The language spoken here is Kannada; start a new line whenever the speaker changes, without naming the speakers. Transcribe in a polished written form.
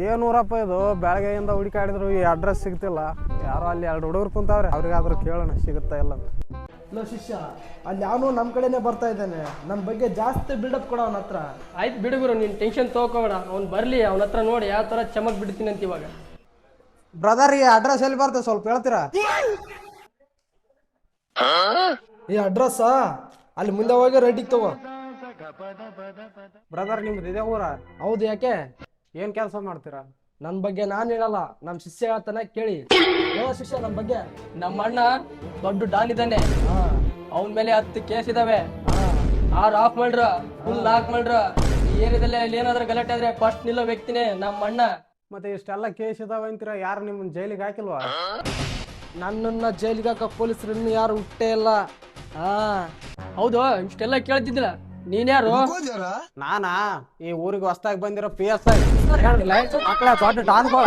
ಏನೂರಪ್ಪ ಇದು ಬೆಳಗ್ಗೆಯಿಂದ ಹುಡುಕಾಡಿದ್ರು ಈ ಅಡ್ರೆಸ್ ಸಿಗ್ತಿಲ್ಲ. ಯಾರೋ ಅಲ್ಲಿ 2 ಹುಡುಗರು ಕುಂತಾವ್ರೆ, ಅವ್ರಿಗಾದ್ರೂ ಕೇಳೋಣ ಸಿಗುತ್ತಾ ಇಲ್ಲ ಅಂತ.
ಇಲ್ಲ ಶಿಷ್ಯ, ಅಲ್ಲಿ ಅವನು ನಮ್ಮ ಕಡೆನೇ ಬರ್ತಾ ಇದ್ದಾನೆ. ನಮ್ಮ ಬಗ್ಗೆ ಜಾಸ್ತಿ ಬಿಲ್ಡಪ್ ಕೊಡ ಅವನ ಹತ್ರ.
ಆಯ್ತು ಬಿಡುಗರು, ನೀನು ಟೆನ್ಷನ್ ತೊಗೋಬೇಡ. ಅವ್ನು ಬರಲಿ, ಅವನ ಹತ್ರ ನೋಡಿ ಯಾವ ಥರ ಚಮಕ್ ಬಿಡ್ತೀನಿ ಅಂತ ಇವಾಗ.
ಬ್ರದರ್, ಈ ಅಡ್ರೆಸ್ ಎಲ್ಲಿ ಬರ್ತದೆ ಸ್ವಲ್ಪ ಹೇಳ್ತೀರಾ?
ಈ ಅಡ್ರೆಸ್ ಅಲ್ಲಿ ಮುಂದೆ ಹೋಗಿ ರೆಡಿಗೆ ತಗೋ.
ಬ್ರದರ್, ನಿಮ್ದು ಇದೇ ಊರ?
ಹೌದು, ಯಾಕೆ?
ಏನು ಕೆಲಸ ಮಾಡ್ತೀರಾ?
ನನ್ನ ಬಗ್ಗೆ ನಾನು ಹೇಳಲ್ಲ, ನಮ್ಮ ಶಿಷ್ಯ ಹೇಳ್ತಾನೆ ಕೇಳಿ. ಹೇಳೋ ಶಿಷ್ಯ ನಮ್ಮ ಬಗ್ಗೆ.
ನಮ್ಮ ಅಣ್ಣ ದೊಡ್ಡ ಡಾನ್ ಇದ್ದಾನೆ,
ಹಾಂ
ಅವನ ಮೇಲೆ 10 ಕೇಸ್ ಇದಾವೆ.
ಹಾಂ
6 ಆಫ್ ಮಾಡ್ರ, ಫುಲ್ ಲಾಕ್ ಮಾಡ್ರ. ಈ ಏರಿಯಾದಲ್ಲಿ ಅಲ್ಲಿ ಏನಾದ್ರೂ ಗಲಾಟೆ ಆದ್ರೆ ಫಸ್ಟ್ ನಿಲ್ಲೋ ವ್ಯಕ್ತಿನೇ ನಮ್ಮ ಅಣ್ಣ.
ಮತ್ತೆ ಇಷ್ಟೆಲ್ಲ ಕೇಸ್ ಇದಾವೆ ಅಂತೀರಾ, ಯಾರು ನಿಮ್ಮನ್ನ ಜೈಲಿಗೆ ಹಾಕಿಲ್ವಾ?
ನನ್ನನ್ನು ಜೈಲಿಗೆ ಹಾಕೋ ಪೊಲೀಸರು ಇನ್ನೂ ಯಾರು ಹುಟ್ಟೇ ಇಲ್ಲ. ಹಾಂ
ಹೌದು, ಇಷ್ಟೆಲ್ಲ ಕೇಳ್ತಿದ್ದಿಲ್ಲ. ನೀನ್ಯಾರು?
ನಾನಾ ಈ ಊರಿಗೆ ಹೊಸ್ದಾಗಿ ಬಂದಿರೋ PSI. ಮಕ್ಕಳ ದೊಡ್ಡ ಡಾನ್ಗಳ